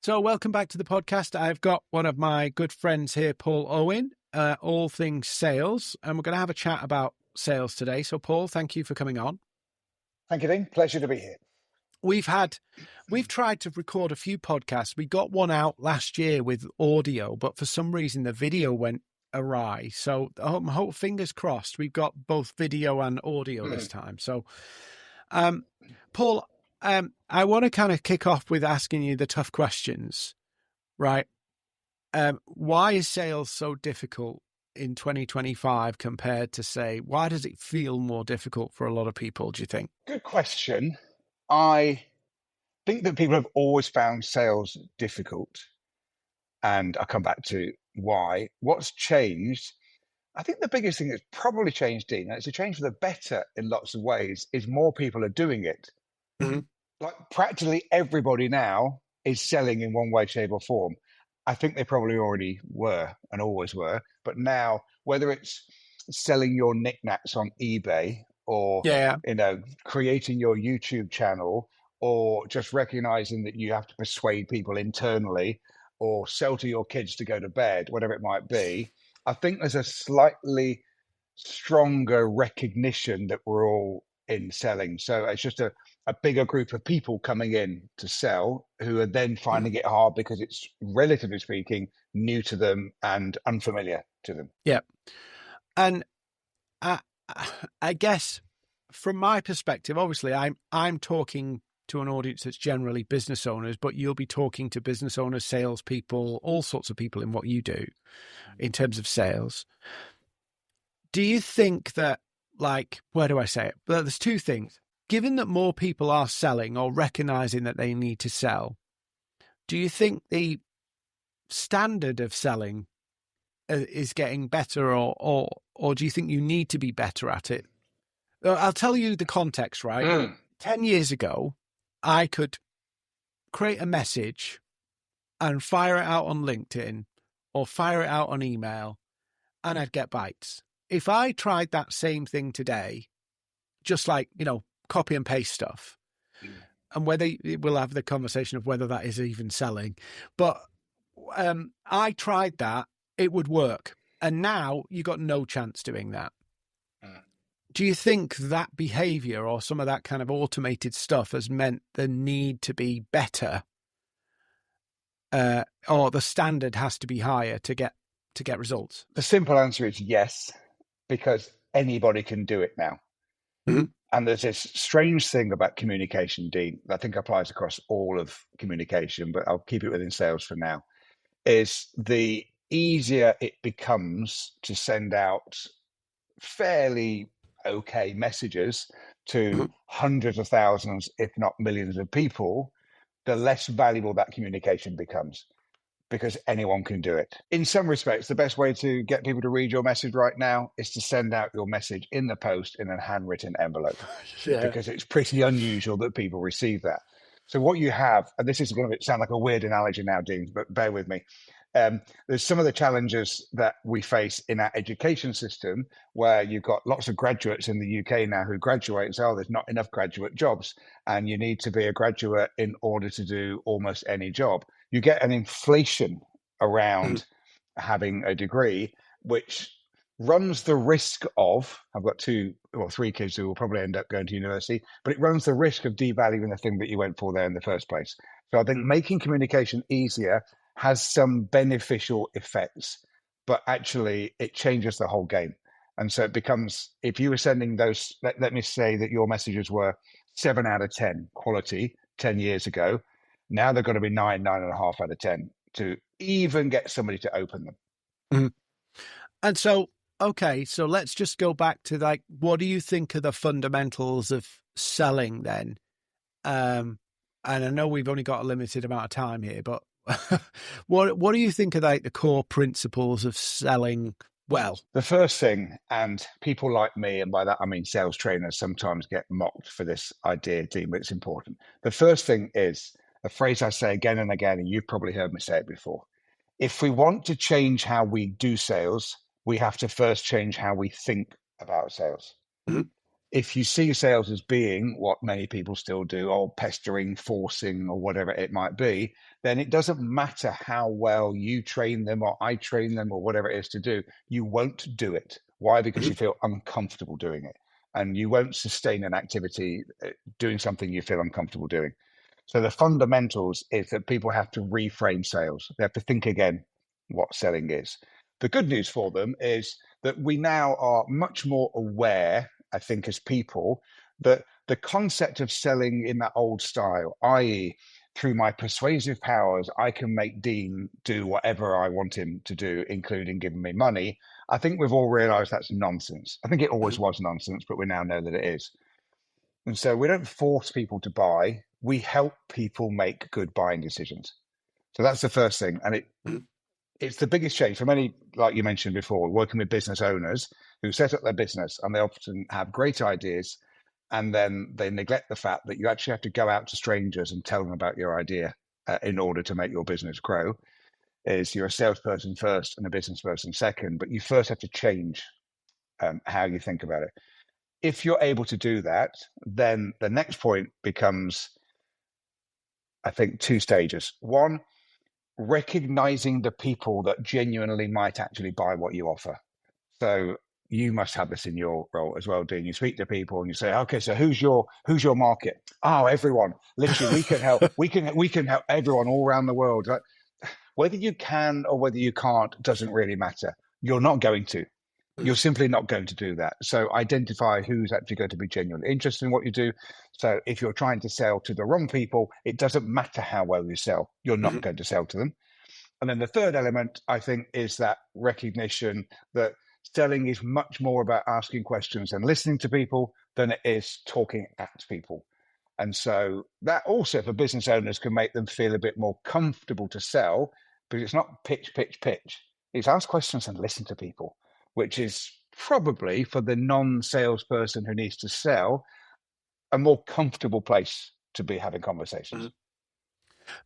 So welcome back to the podcast. I've got one of my good friends here, Paul Owen, all things sales, and we're going to have a chat about sales today. So Paul, thank you for coming on. Thank you, Dean. Pleasure to be here. We've tried to record a few podcasts. We got one out last year with audio, but for some reason the video went awry. So hope fingers crossed, we've got both video and audio this time. So, Paul, I want to kind of kick off with asking you the tough questions, right? Why is sales so difficult in 2025 compared to, say, why does it feel more difficult for a lot of people, do you think? Good question. I think that people have always found sales difficult, and I'll come back to why. What's changed? I think the biggest thing that's probably changed, Dean, and it's a change for the better in lots of ways, is more people are doing it. Mm-hmm. Like practically everybody now is selling in one way, shape, or form. I think they probably already were and always were, but now whether it's selling your knickknacks on eBay or creating your YouTube channel, or just recognizing that you have to persuade people internally, or sell to your kids to go to bed, whatever it might be, I think there's a slightly stronger recognition that we're all in selling. So it's just a bigger group of people coming in to sell who are then finding it hard because it's, relatively speaking, new to them and unfamiliar to them. Yeah. And I guess from my perspective, obviously I'm talking to an audience that's generally business owners, but you'll be talking to business owners, salespeople, all sorts of people in what you do in terms of sales. Do you think that, like, where do I say it? Well, there's two things. Given that more people are selling or recognizing that they need to sell, do you think the standard of selling is getting better, or do you think you need to be better at it? I'll tell you the context, right? 10 years ago, I could create a message and fire it out on LinkedIn or fire it out on email, and I'd get bites. If I tried that same thing today, just like, copy and paste stuff, and whether we'll have the conversation of whether that is even selling, but I tried that, it would work. And now you got no chance doing that. Do you think that behavior or some of that kind of automated stuff has meant the need to be better, or the standard has to be higher to get results? The simple answer is yes, because anybody can do it now. Mm-hmm. And there's this strange thing about communication, Dean, that I think applies across all of communication, but I'll keep it within sales for now, is the easier it becomes to send out fairly okay messages to hundreds of thousands, if not millions of people, the less valuable that communication becomes, because anyone can do it. In some respects, the best way to get people to read your message right now is to send out your message in the post in a handwritten envelope, because it's pretty unusual that people receive that. So what you have, and this is going to sound like a weird analogy now, Dean, but bear with me. There's some of the challenges that we face in our education system, where you've got lots of graduates in the UK now who graduate and say, oh, there's not enough graduate jobs, and you need to be a graduate in order to do almost any job. You get an inflation around having a degree, which runs the risk of, I've got 2 or 3 kids who will probably end up going to university, but it runs the risk of devaluing the thing that you went for there in the first place. So I think making communication easier has some beneficial effects, but actually it changes the whole game. And so it becomes, if you were sending those, let me say that your messages were 7 out of 10 quality 10 years ago, now they're going to be 9.5 out of 10 to even get somebody to open them. Mm-hmm. And so, okay, so let's just go back to, like, what do you think are the fundamentals of selling then? And I know we've only got a limited amount of time here, but what do you think are, like, the core principles of selling well? The first thing, and people like me, and by that I mean sales trainers, sometimes get mocked for this idea, Dean, but it's important. The first thing is a phrase I say again and again, and you've probably heard me say it before. If we want to change how we do sales, we have to first change how we think about sales. Mm-hmm. if you see sales as being what many people still do, or pestering, forcing, or whatever it might be, then it doesn't matter how well you train them or I train them or whatever it is to do, you won't do it. Why? Because you feel uncomfortable doing it. And you won't sustain an activity doing something you feel uncomfortable doing. So the fundamentals is that people have to reframe sales. They have to think again what selling is. The good news for them is that we now are much more aware, I think, as people, that the concept of selling in that old style, i.e., through my persuasive powers, I can make Dean do whatever I want him to do, including giving me money. I think we've all realized that's nonsense. I think it always was nonsense, but we now know that it is. And so we don't force people to buy. We help people make good buying decisions. So that's the first thing. And it's the biggest change for many, like you mentioned before, working with business owners who set up their business and they often have great ideas and then they neglect the fact that you actually have to go out to strangers and tell them about your idea in order to make your business grow. Is you're a salesperson first and a business person second, but you first have to change how you think about it. If you're able to do that, then the next point becomes, I think, two stages. One, recognizing the people that genuinely might actually buy what you offer. So you must have this in your role as well, Dean. You speak to people and you say, okay, so who's your market? Oh, everyone. Literally, we can help. We can help everyone all around the world. Like, whether you can or whether you can't doesn't really matter. You're not going to. You're simply not going to do that. So identify who's actually going to be genuinely interested in what you do. So if you're trying to sell to the wrong people, it doesn't matter how well you sell. You're not going to sell to them. And then the third element, I think, is that recognition that selling is much more about asking questions and listening to people than it is talking at people. And so that also for business owners can make them feel a bit more comfortable to sell, because it's not pitch, pitch, pitch. It's ask questions and listen to people, which is probably for the non-salesperson who needs to sell a more comfortable place to be having conversations.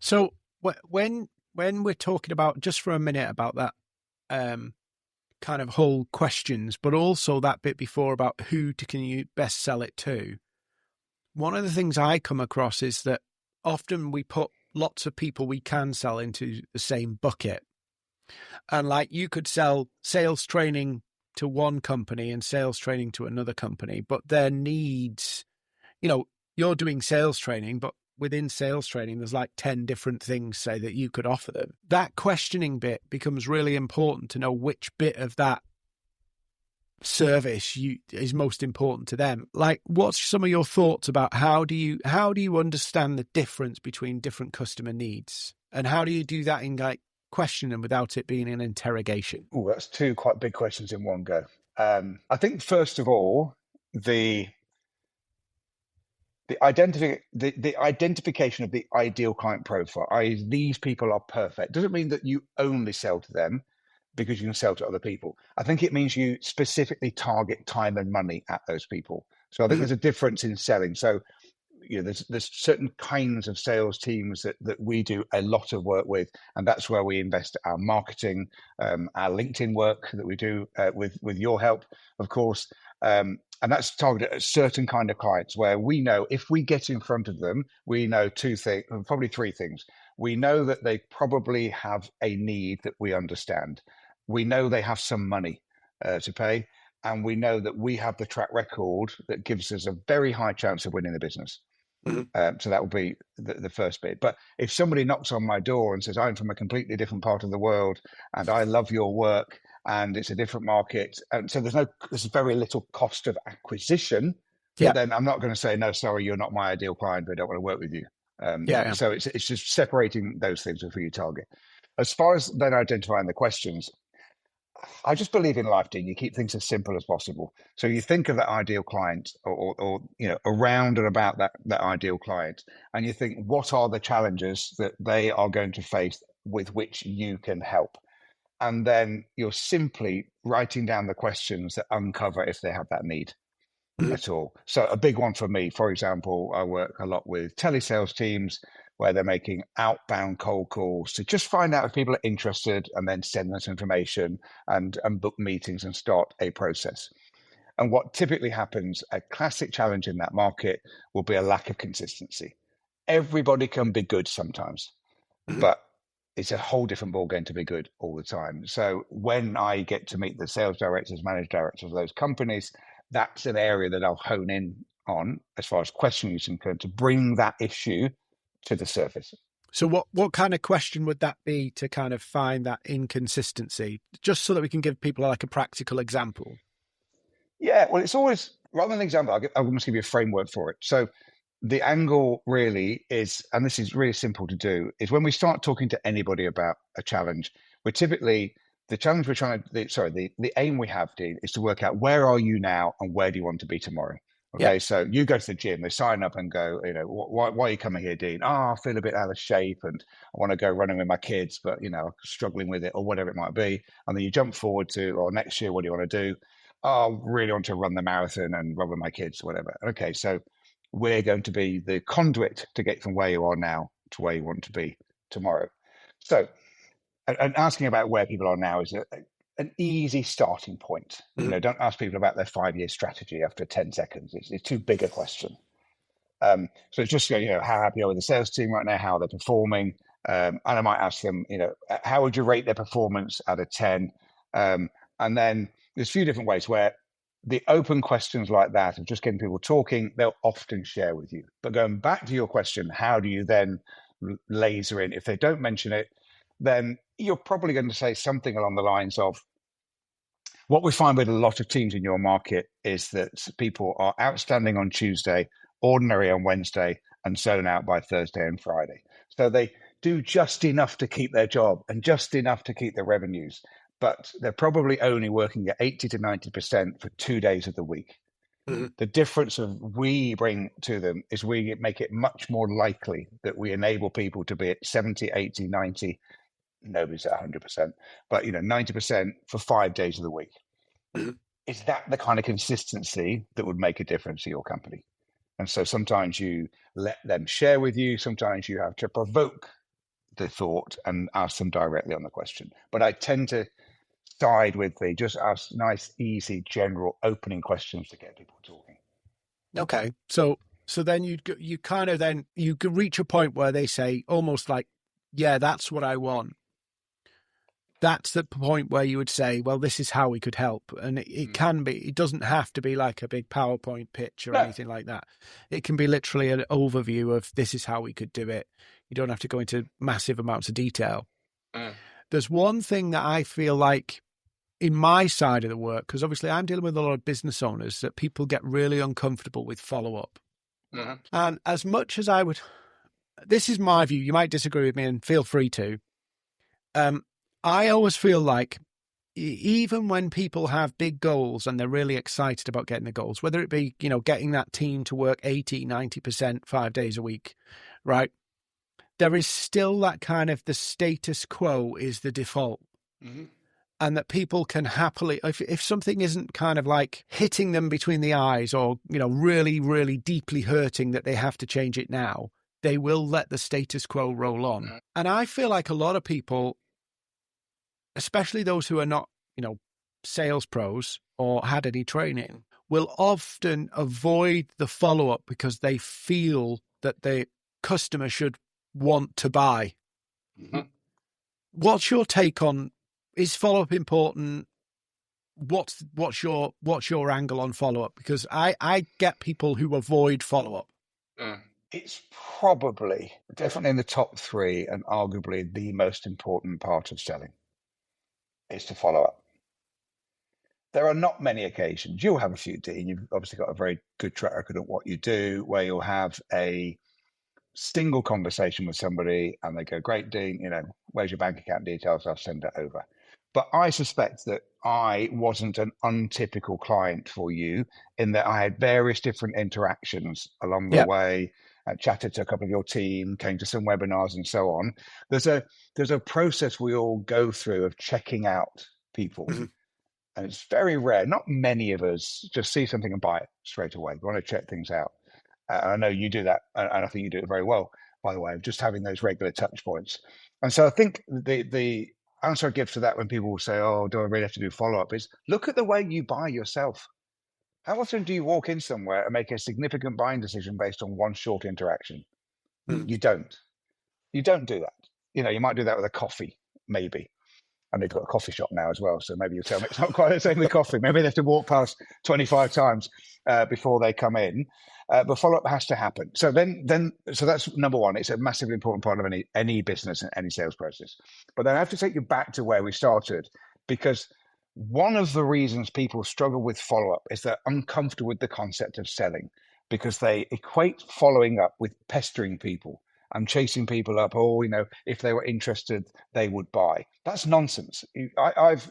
So when we're talking about, just for a minute, about that kind of whole questions, but also that bit before about who can you best sell it to, one of the things I come across is that often we put lots of people we can sell into the same bucket. And like you could sell sales training to one company and sales training to another company, but their needs, you're doing sales training, but within sales training, there's like 10 different things, say, that you could offer them. That questioning bit becomes really important to know which bit of that service is most important to them. Like, what's some of your thoughts about how do you understand the difference between different customer needs, and how do you do that in like question them without it being an interrogation? Oh, that's two quite big questions in one go. I think first of all, the identification of the ideal client profile, i.e., these people are perfect, doesn't mean that you only sell to them because you can sell to other people. I think it means you specifically target time and money at those people. So I think there's a difference in selling. So there's certain kinds of sales teams that we do a lot of work with, and that's where we invest our marketing, our LinkedIn work that we do with your help, of course. And that's targeted at certain kind of clients where we know if we get in front of them, we know two things, probably three things. We know that they probably have a need that we understand. We know they have some money to pay, and we know that we have the track record that gives us a very high chance of winning the business. So that will be the first bit. But if somebody knocks on my door and says, I'm from a completely different part of the world and I love your work and it's a different market, and so there's very little cost of acquisition, then I'm not going to say, no, sorry, you're not my ideal client, but I don't want to work with you. So it's just separating those things before you target. As far as then identifying the questions, I just believe in life, Dean, you keep things as simple as possible. So you think of that ideal client or around and about that ideal client, and you think, what are the challenges that they are going to face with which you can help? And then you're simply writing down the questions that uncover if they have that need at all. So a big one for me, for example, I work a lot with telesales teams where they're making outbound cold calls to just find out if people are interested and then send us information and book meetings and start a process. And what typically happens, a classic challenge in that market will be a lack of consistency. Everybody can be good sometimes, Mhm. but it's a whole different ballgame to be good all the time. So when I get to meet the sales directors, managing directors of those companies, that's an area that I'll hone in on as far as questioning is concerned to bring that issue to the surface. So what kind of question would that be to kind of find that inconsistency, just so that we can give people like a practical example? Yeah, well, it's always rather than an example, I must give you a framework for it. So the angle really is, and this is really simple to do, is when we start talking to anybody about a challenge, we're typically the challenge we're trying to, the aim we have, Dean, is to work out where are you now and where do you want to be tomorrow. Yeah. Okay, so you go to the gym, they sign up and go, why are you coming here, Dean? Oh, I feel a bit out of shape and I want to go running with my kids, but I'm struggling with it or whatever it might be. And then you jump forward to, or next year, what do you want to do? Oh, I really want to run the marathon and run with my kids, whatever. Okay, so we're going to be the conduit to get from where you are now to where you want to be tomorrow. So, and asking about where people are now is an easy starting point. Mhm. Don't ask people about their 5-year strategy after 10 seconds. It's too big a question. So it's just, how happy are you with the sales team right now? How are they performing? And I might ask them, how would you rate their performance out of 10? And then there's a few different ways where the open questions like that of just getting people talking, they'll often share with you. But going back to your question, how do you then laser in? If they don't mention it, then you're probably going to say something along the lines of, what we find with a lot of teams in your market is that people are outstanding on Tuesday, ordinary on Wednesday, and zone out by Thursday and Friday. So they do just enough to keep their job and just enough to keep their revenues, but they're probably only working at 80 to 90% for 2 days of the week. Mhm. The difference of we bring to them is we make it much more likely that we enable people to be at 70, 80, 90. Nobody's at 100%, but 90% for 5 days of the week. Mhm. Is that the kind of consistency that would make a difference to your company? And so sometimes you let them share with you, sometimes you have to provoke the thought and ask them directly on the question. But I tend to side with the just ask nice, easy, general opening questions to get people talking. Okay. So then you kind of then you could reach a point where they say almost like, yeah, that's what I want. That's the point where you would say, well, this is how we could help. And it can be, it doesn't have to be like a big PowerPoint pitch or No. anything like that. It can be literally an overview of this is how we could do it. You don't have to go into massive amounts of detail. There's one thing that I feel like in my side of the work, because obviously I'm dealing with a lot of business owners, that people get really uncomfortable with follow-up. And as much as I would, this is my view, you might disagree with me and feel free to. I always feel like even when people have big goals and they're really excited about getting the goals, whether it be, getting that team to work 80, 90%, 5 days a week, right? There is still that kind of the status quo is the default. Mm-hmm. And that people can happily, if something isn't kind of like hitting them between the eyes or, really, really deeply hurting that they have to change it now, they will let the status quo roll on. And I feel like a lot of people, especially those who are not, sales pros or had any training, will often avoid the follow-up because they feel that the customer should want to buy. Mm-hmm. What's your take on, is follow-up important? What's your angle on follow-up? Because I get people who avoid follow-up. It's probably definitely in the top 3 and arguably the most important part of selling is to follow up. There are not many occasions, you'll have a few, Dean, you've obviously got a very good track record of what you do, where you'll have a single conversation with somebody and they go, great, Dean, where's your bank account details? I'll send it over. But I suspect that I wasn't an untypical client for you in that I had various different interactions along the Yeah. way. I chatted to a couple of your team, came to some webinars and so on. There's a process we all go through of checking out people. Mm-hmm. And it's very rare. Not many of us just see something and buy it straight away. We want to check things out. I know you do that, and I think you do it very well, by the way, of just having those regular touch points. And so I think the answer I give to that when people say, oh, do I really have to do follow-up, is look at the way you buy yourself. How often do you walk in somewhere and make a significant buying decision based on one short interaction? Mm. You don't. You don't do that. You might do that with a coffee, maybe. And they've got a coffee shop now as well. So maybe you'll tell me it's not quite the same with coffee. Maybe they have to walk past 25 times before they come in. But follow-up has to happen. So so that's number one. It's a massively important part of any business and any sales process. But then I have to take you back to where we started, because one of the reasons people struggle with follow-up is they're uncomfortable with the concept of selling, because they equate following up with pestering people. I'm chasing people up. Oh, if they were interested, they would buy. That's nonsense. I've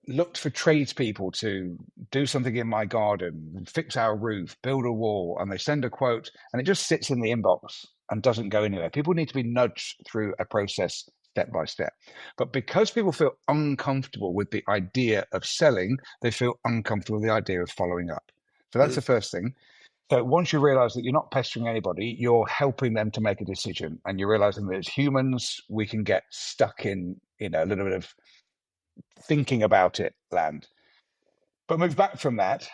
looked for tradespeople to do something in my garden, fix our roof, build a wall, and they send a quote, and it just sits in the inbox and doesn't go anywhere. People need to be nudged through a process step by step. But because people feel uncomfortable with the idea of selling, they feel uncomfortable with the idea of following up. So that's the first thing. So once you realize that you're not pestering anybody, you're helping them to make a decision, and you're realizing that as humans, we can get stuck in, a little bit of thinking about it land. But move back from that,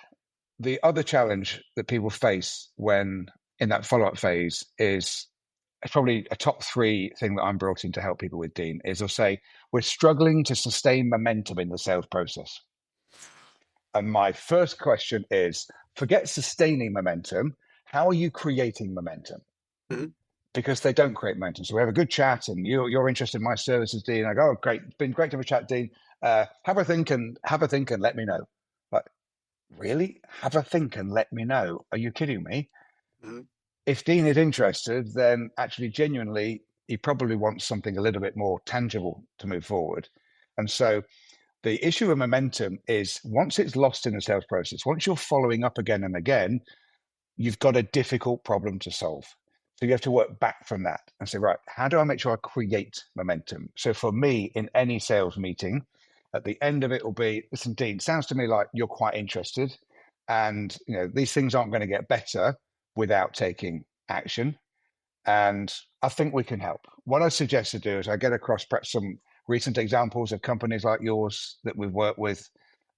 the other challenge that people face when in that follow-up phase is, it's probably a top three thing that I'm brought in to help people with, Dean, is they'll say, we're struggling to sustain momentum in the sales process. And my first question is, forget sustaining momentum. How are you creating momentum? Mm-hmm. Because they don't create momentum. So we have a good chat, and you're interested in my services, Dean. I go, oh, great, it's been great to have a chat, Dean. Have a think and let me know. Like, really? Have a think and let me know? Are you kidding me? Mm-hmm. If Dean is interested, then actually, genuinely, he probably wants something a little bit more tangible to move forward. And so the issue of momentum is, once it's lost in the sales process, once you're following up again and again, you've got a difficult problem to solve. So you have to work back from that and say, right, how do I make sure I create momentum? So for me, in any sales meeting, at the end of it will be, listen, Dean, sounds to me like you're quite interested. And these things aren't going to get better without taking action. And I think we can help. What I suggest to do is I get across perhaps some recent examples of companies like yours that we've worked with.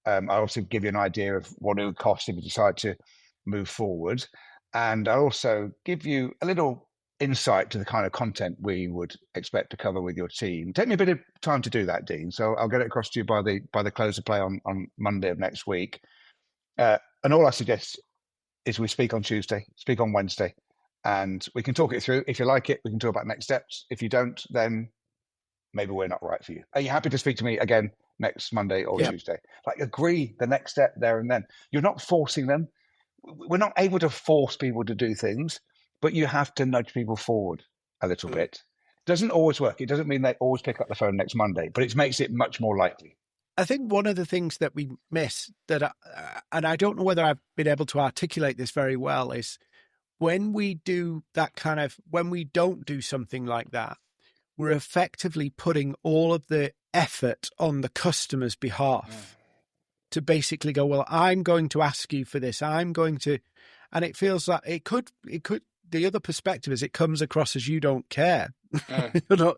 I also give you an idea of what it would cost if you decide to move forward. And I also give you a little insight to the kind of content we would expect to cover with your team. Take me a bit of time to do that, Dean. So I'll get it across to you by the close of play on Monday of next week. And all I suggest is we speak on Tuesday, speak on Wednesday, and we can talk it through. If you like it, we can talk about next steps. If you don't, then maybe we're not right for you. Are you happy to speak to me again next Monday or Tuesday? Like, agree the next step there and then. You're not forcing them. We're not able to force people to do things, but you have to nudge people forward a little bit. Doesn't always work. It doesn't mean they always pick up the phone next Monday, but it makes it much more likely. I think one of the things that we miss and I don't know whether I've been able to articulate this very well, is when we do that when we don't do something like that, we're effectively putting all of the effort on the customer's behalf to basically go, well, I'm going to ask you for this. And it feels like it could, the other perspective is it comes across as you don't care.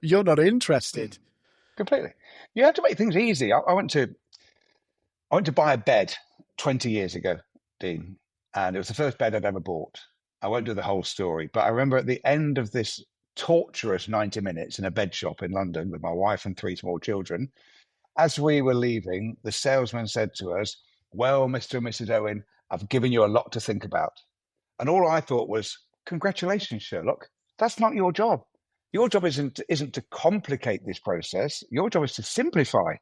You're not interested. Completely. You have to make things easy. I went to buy a bed 20 years ago, Dean, and it was the first bed I'd ever bought. I won't do the whole story, but I remember at the end of this torturous 90 minutes in a bed shop in London with my wife and three small children, as we were leaving, the salesman said to us, well, Mr. and Mrs. Owen, I've given you a lot to think about. And all I thought was, congratulations, Sherlock. That's not your job. Your job isn't to complicate this process. Your job is to simplify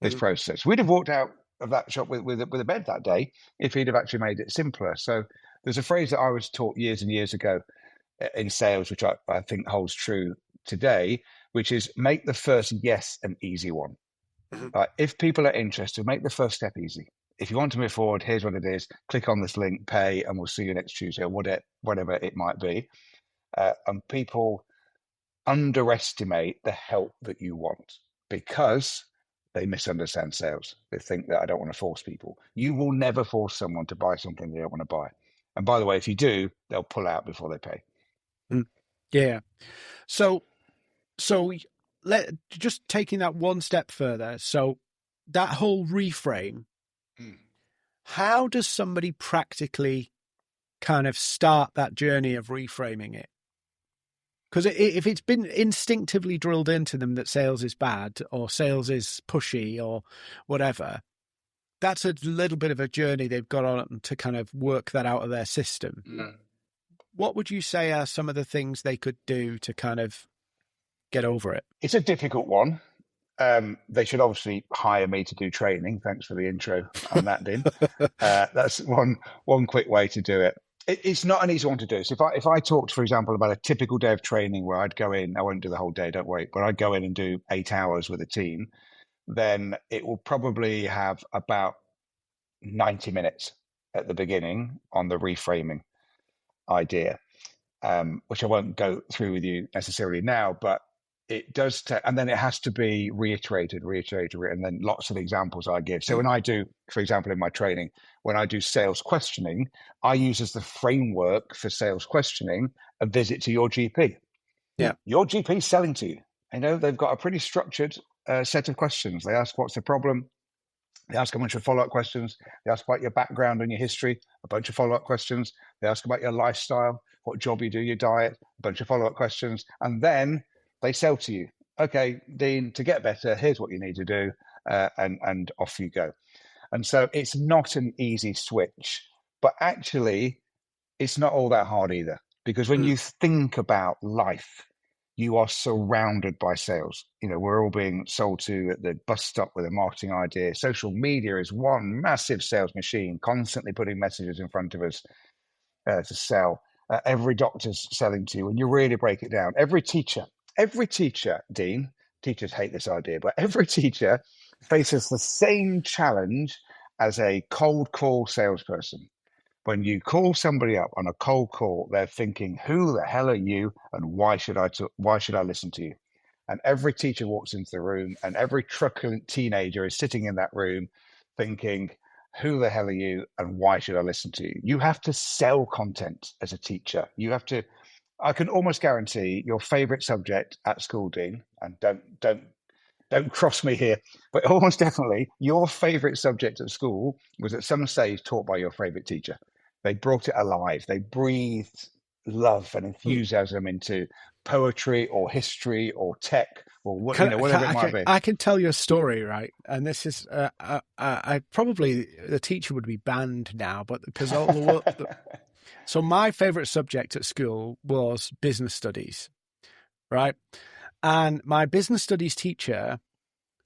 this process. We'd have walked out of that shop with a bed that day if he'd have actually made it simpler. So there's a phrase that I was taught years and years ago in sales, which I think holds true today, which is make the first yes an easy one. If people are interested, make the first step easy. If you want to move forward, here's what it is. Click on this link, pay, and we'll see you next Tuesday, or whatever it might be. And people underestimate the help that you want because they misunderstand sales. They think that I don't want to force people. You will never force someone to buy something they don't want to buy. And by the way, if you do, they'll pull out before they pay. Yeah. So just taking that one step further. So that whole reframe, How does somebody practically kind of start that journey of reframing it? Because if it's been instinctively drilled into them that sales is bad or sales is pushy or whatever, that's a little bit of a journey they've got on to kind of work that out of their system. Mm. What would you say are some of the things they could do to kind of get over it? It's a difficult one. They should obviously hire me to do training. Thanks for the intro on that, Dean. That's one quick way to do it. It's not an easy one to do. So if I talked, for example, about a typical day of training where I'd go in, I won't do the whole day, don't worry, but I'd go in and do 8 hours with a team, then it will probably have about 90 minutes at the beginning on the reframing idea, which I won't go through with you necessarily now, but it does take, and then it has to be reiterated, and then lots of examples I give. So when I do, for example, in my training, when I do sales questioning, I use as the framework for sales questioning a visit to your GP. Yeah. Your GP is selling to you. You know, they've got a pretty structured set of questions. They ask, what's the problem? They ask a bunch of follow-up questions. They ask about your background and your history, a bunch of follow-up questions. They ask about your lifestyle, what job you do, your diet, a bunch of follow-up questions. And then they sell to you. Okay, Dean, to get better, here's what you need to do, and off you go. And so it's not an easy switch, but actually it's not all that hard either. Because when you think about life, you are surrounded by sales. You know, we're all being sold to at the bus stop with a marketing idea. Social media is one massive sales machine, constantly putting messages in front of us to sell. Every doctor's selling to you. When you really break it down, every teacher, Dean, teachers hate this idea, but every teacher faces the same challenge as a cold call salesperson. When you call somebody up on a cold call, they're thinking, "Who the hell are you, and why should I listen to you?" And every teacher walks into the room, and every truculent teenager is sitting in that room, thinking, "Who the hell are you, and why should I listen to you?" You have to sell content as a teacher. You have to. I can almost guarantee your favorite subject at school, Dean, and don't cross me here, but almost definitely your favorite subject at school was at some stage taught by your favorite teacher. They brought it alive. They breathed love and enthusiasm into poetry or history or tech or whatever it might be. I can tell you a story, right? And this is, I probably the teacher would be banned now, but because all the world. So my favorite subject at school was business studies, right? And my business studies teacher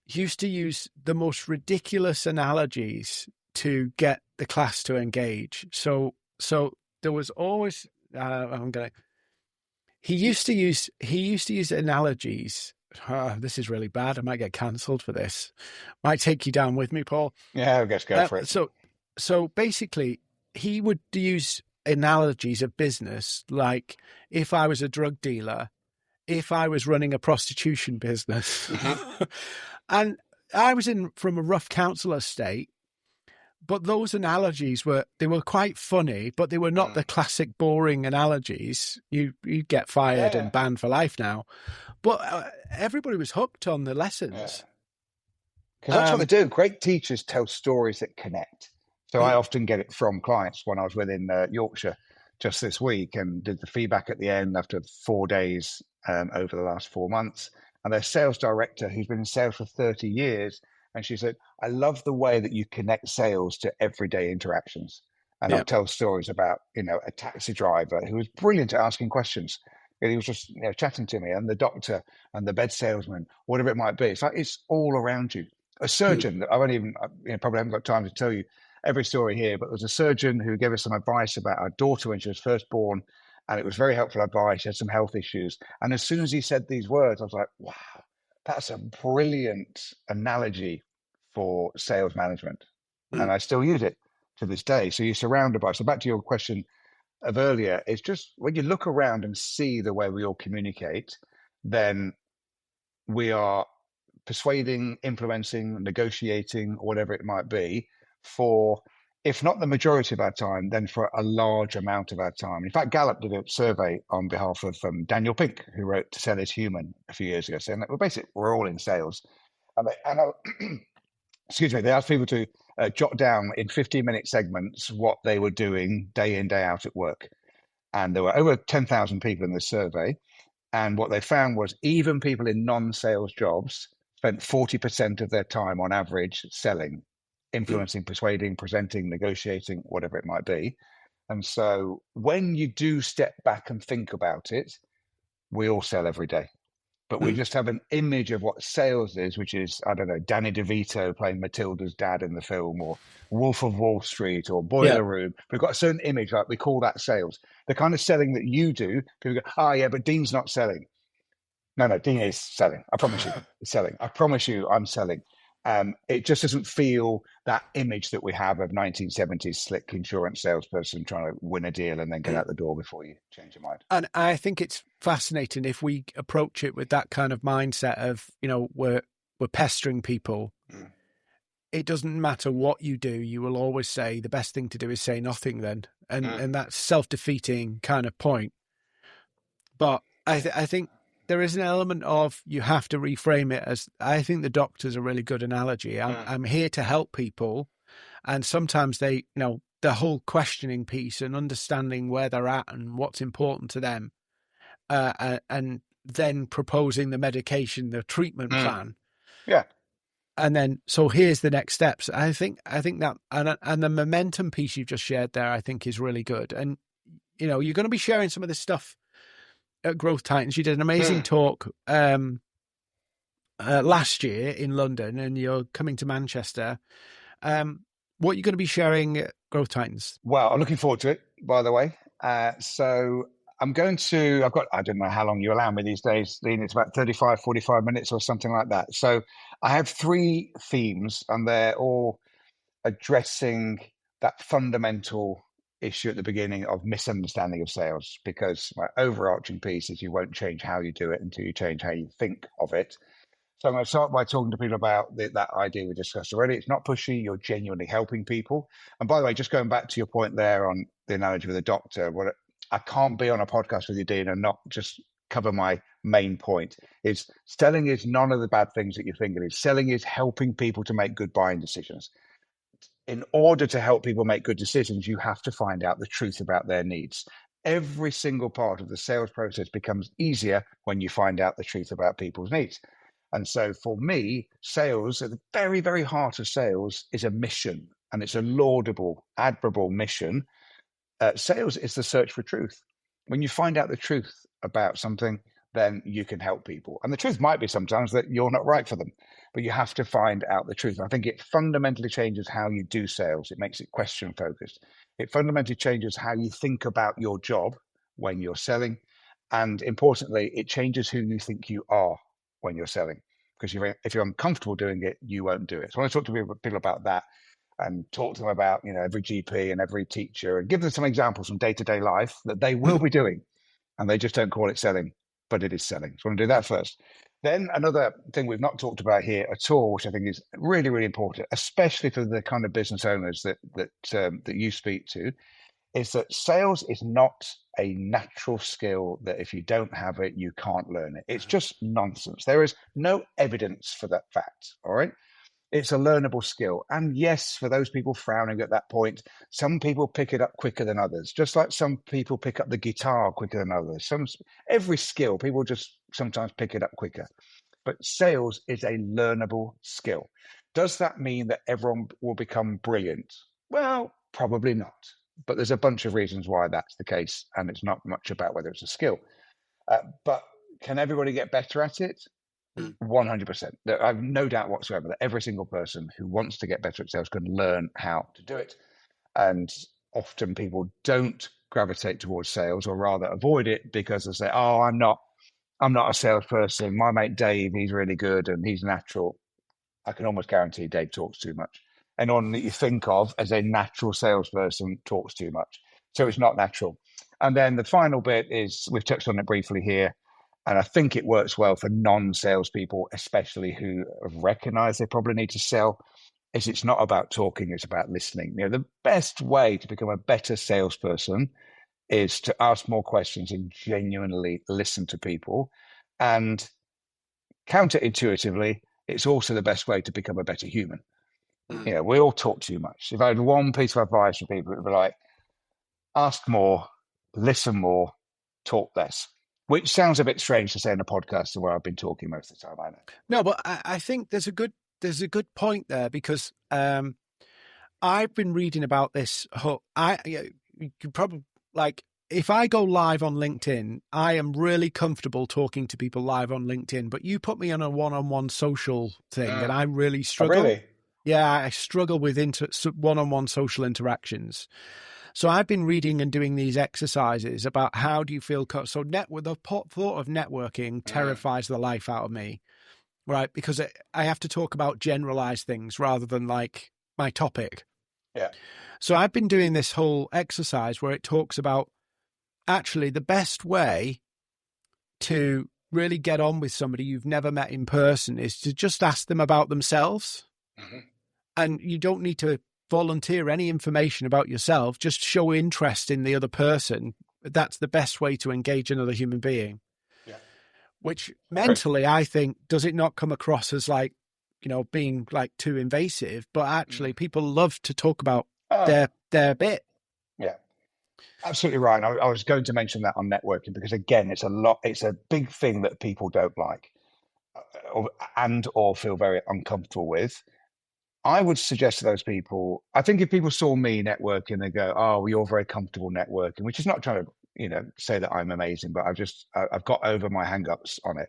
used to use the most ridiculous analogies to get the class to engage. So there was always he used to use analogies. This is really bad. I might get cancelled for this. Might take you down with me, Paul. Yeah, I guess go for it. So basically, he would use analogies of business, like if I was a drug dealer, if I was running a prostitution business, and I was from a rough council estate, but those analogies were quite funny, but they were not the classic boring analogies. You'd get fired and banned for life now, but everybody was hooked on the lessons. Because that's what they do. Great teachers tell stories that connect. So I often get it from clients. When I was within Yorkshire just this week and did the feedback at the end after 4 days over the last 4 months, and their sales director, who's been in sales for 30 years, and she said, "I love the way that you connect sales to everyday interactions." And I'll tell stories about, a taxi driver who was brilliant at asking questions. And he was just, chatting to me, and the doctor and the bed salesman, whatever it might be. It's like it's all around you. A surgeon, I won't even, probably haven't got time to tell you every story here, but there was a surgeon who gave us some advice about our daughter when she was first born, and it was very helpful advice. She had some health issues. And as soon as he said these words, I was like, wow, that's a brilliant analogy for sales management. And I still use it to this day. So you're surrounded by, so back to your question of earlier, it's just when you look around and see the way we all communicate, then we are persuading, implementing, negotiating, whatever it might be, for, if not the majority of our time, then for a large amount of our time. In fact, Gallup did a survey on behalf of Daniel Pink, who wrote To Sell is Human a few years ago, saying that we're all in sales. And excuse me, they asked people to jot down in 15-minute segments what they were doing day in, day out at work. And there were over 10,000 people in this survey. And what they found was even people in non-sales jobs spent 40% of their time on average selling, influencing, persuading, presenting, negotiating, whatever it might be. And so when you do step back and think about it, we all sell every day. But we just have an image of what sales is, which is, I don't know, Danny DeVito playing Matilda's dad in the film, or Wolf of Wall Street, or Yeah. Boiler Room. We've got a certain image, like we call that sales. The kind of selling that you do, people go, oh, yeah, but Dean's not selling. No, Dean is selling. I promise you, it's selling. I promise you, I'm selling. It just doesn't feel that image that we have of 1970s slick insurance salesperson trying to win a deal and then get out the door before you change your mind. And I think it's fascinating if we approach it with that kind of mindset of, we're pestering people. It doesn't matter what you do. You will always say the best thing to do is say nothing then. And that's self-defeating kind of point. But I think there is an element of you have to reframe it as, I think the doctor's a really good analogy. I'm here to help people. And sometimes they, the whole questioning piece and understanding where they're at and what's important to them, and then proposing the medication, the treatment plan. Yeah. And then, so here's the next steps. I think that, and the momentum piece you've just shared there, I think is really good. And, you're going to be sharing some of this stuff at Growth Titans. You did an amazing talk last year in London, and you're coming to Manchester. What are you going to be sharing at Growth Titans? Well, I'm looking forward to it, by the way. So I'm going to, I don't know how long you allow me these days, Dean. It's about 35, 45 minutes or something like that. So I have 3 themes, and they're all addressing that fundamental issue at the beginning of misunderstanding of sales, because my overarching piece is you won't change how you do it until you change how you think of it. So I'm going to start by talking to people about that idea we discussed already. It's not pushy, you're genuinely helping people. And by the way, just going back to your point there on the analogy with the doctor, I can't be on a podcast with you, Dean, and not just cover my main point. Is selling is none of the bad things that you think it is. Selling is helping people to make good buying decisions. In order to help people make good decisions, you have to find out the truth about their needs. Every single part of the sales process becomes easier when you find out the truth about people's needs. And so for me, sales, at the very, very heart of sales, is a mission, and it's a laudable, admirable mission. Sales is the search for truth. When you find out the truth about something, then you can help people. And the truth might be sometimes that you're not right for them, but you have to find out the truth. I think it fundamentally changes how you do sales. It makes it question focused. It fundamentally changes how you think about your job when you're selling. And importantly, it changes who you think you are when you're selling. Because if you're uncomfortable doing it, you won't do it. So I want to talk to people about that, and talk to them about, every GP and every teacher, and give them some examples from day-to-day life that they will be doing. And they just don't call it selling, but it is selling. So I want to do that first. Then another thing we've not talked about here at all, which I think is really, really important, especially for the kind of business owners that you speak to, is that sales is not a natural skill that if you don't have it, you can't learn it. It's just nonsense. There is no evidence for that fact, all right? It's a learnable skill. And yes, for those people frowning at that point, some people pick it up quicker than others, just like some people pick up the guitar quicker than others. Every skill, people just sometimes pick it up quicker. But sales is a learnable skill. Does that mean that everyone will become brilliant? Well, probably not. But there's a bunch of reasons why that's the case, and it's not much about whether it's a skill. But can everybody get better at it? 100%. I have no doubt whatsoever that every single person who wants to get better at sales can learn how to do it. And often people don't gravitate towards sales, or rather avoid it, because they say, "Oh, I'm not a salesperson. My mate Dave, he's really good and he's natural." I can almost guarantee Dave talks too much. Anyone that you think of as a natural salesperson talks too much. So it's not natural. And then the final bit is, we've touched on it briefly here, and I think it works well for non-salespeople, especially who have recognized they probably need to sell, is it's not about talking, it's about listening. The best way to become a better salesperson is to ask more questions and genuinely listen to people. And counterintuitively, it's also the best way to become a better human. You know, we all talk too much. If I had one piece of advice for people, it would be like, ask more, listen more, talk less. Which sounds a bit strange to say in a podcast where I've been talking most of the time, I know. No, but I think there's a good point there, because I've been reading about this whole. You could probably, like, if I go live on LinkedIn, I am really comfortable talking to people live on LinkedIn. But you put me on a one-on-one social thing, and I really Oh, struggle. really? Yeah, I struggle with one-on-one social interactions. So I've been reading and doing these exercises about how do you feel. So the thought of networking terrifies the life out of me, right? Because I have to talk about generalized things rather than like my topic. Yeah. So I've been doing this whole exercise where it talks about actually the best way to really get on with somebody you've never met in person is to just ask them about themselves. Mm-hmm. And you don't need to volunteer any information about yourself, just show interest in the other person. That's the best way to engage another human being. Yeah. Which mentally, I think, does it not come across as like, being like too invasive, but actually people love to talk about their bit. Yeah, absolutely right. I was going to mention that on networking because again, it's a big thing that people don't like or feel very uncomfortable with. I would suggest to those people, I think if people saw me networking, they go, "Oh, well, you're very comfortable networking," which is not trying to, say that I'm amazing, but I've got over my hang-ups on it.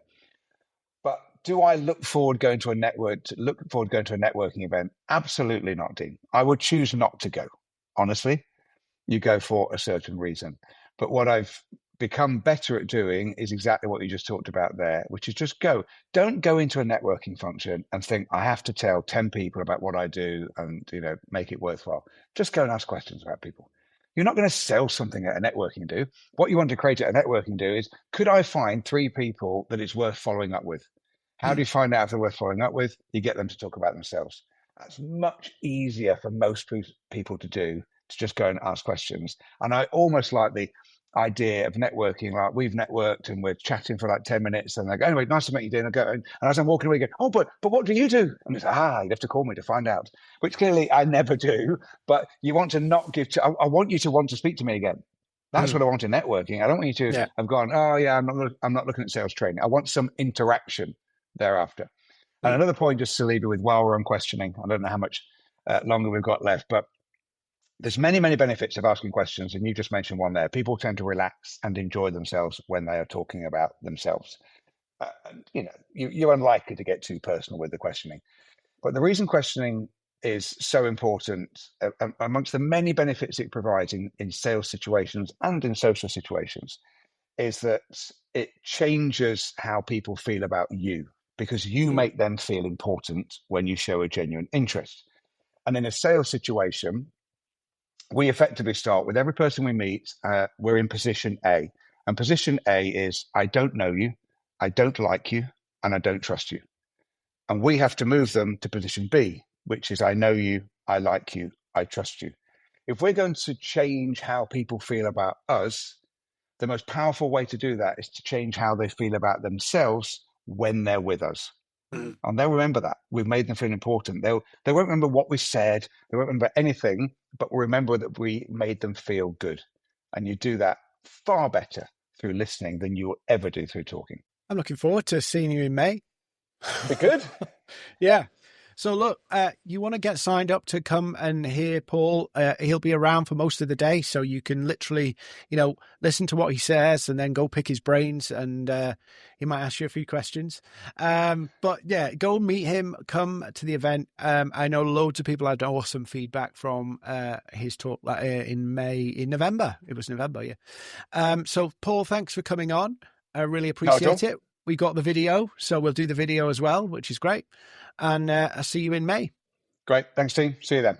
But do I look forward going to a networking event? Absolutely not, Dean. I would choose not to go. Honestly, you go for a certain reason. But what I've become better at doing is exactly what you just talked about there, which is just go. Don't go into a networking function and think I have to tell 10 people about what I do and make it worthwhile. Just go and ask questions about people. You're not going to sell something at a networking do. What you want to create at a networking do is, could I find 3 people that it's worth following up with? How do you find out if they're worth following up with? You get them to talk about themselves. That's much easier for most people to do, to just go and ask questions. And I almost like the idea of networking, like we've networked and we're chatting for like 10 minutes and they go, "Anyway, nice to meet you, Dean." I go, and as I'm walking away, I go, "Oh, but what do you do?" And it's you have to call me to find out, which clearly I never do. But you want to not give to, I want you to want to speak to me again. That's what I want in networking. I don't want you to have gone, "Oh yeah, I'm not looking at sales training." I want some interaction thereafter. And another point, just to leave you with while we're on questioning, I don't know how much longer we've got left, but there's many, many benefits of asking questions. And you just mentioned one there. People tend to relax and enjoy themselves when they are talking about themselves. You're unlikely to get too personal with the questioning. But the reason questioning is so important, amongst the many benefits it provides in sales situations and in social situations, is that it changes how people feel about you, because you make them feel important when you show a genuine interest. And in a sales situation, we effectively start with every person we meet, we're in position A. And position A is, I don't know you, I don't like you, and I don't trust you. And we have to move them to position B, which is, I know you, I like you, I trust you. If we're going to change how people feel about us, the most powerful way to do that is to change how they feel about themselves when they're with us. And they'll remember that. We've made them feel important. They won't remember what we said. They won't remember anything, but will remember that we made them feel good. And you do that far better through listening than you will ever do through talking. I'm looking forward to seeing you in May. Be good. Yeah. So look, you want to get signed up to come and hear Paul. He'll be around for most of the day, so you can literally, listen to what he says and then go pick his brains, and he might ask you a few questions. But yeah, go meet him, come to the event. I know loads of people had awesome feedback from his talk in November. It was November, yeah. So Paul, thanks for coming on. I really appreciate it. We got the video, so we'll do the video as well, which is great. And I'll see you in May. Great. Thanks, team. See you then.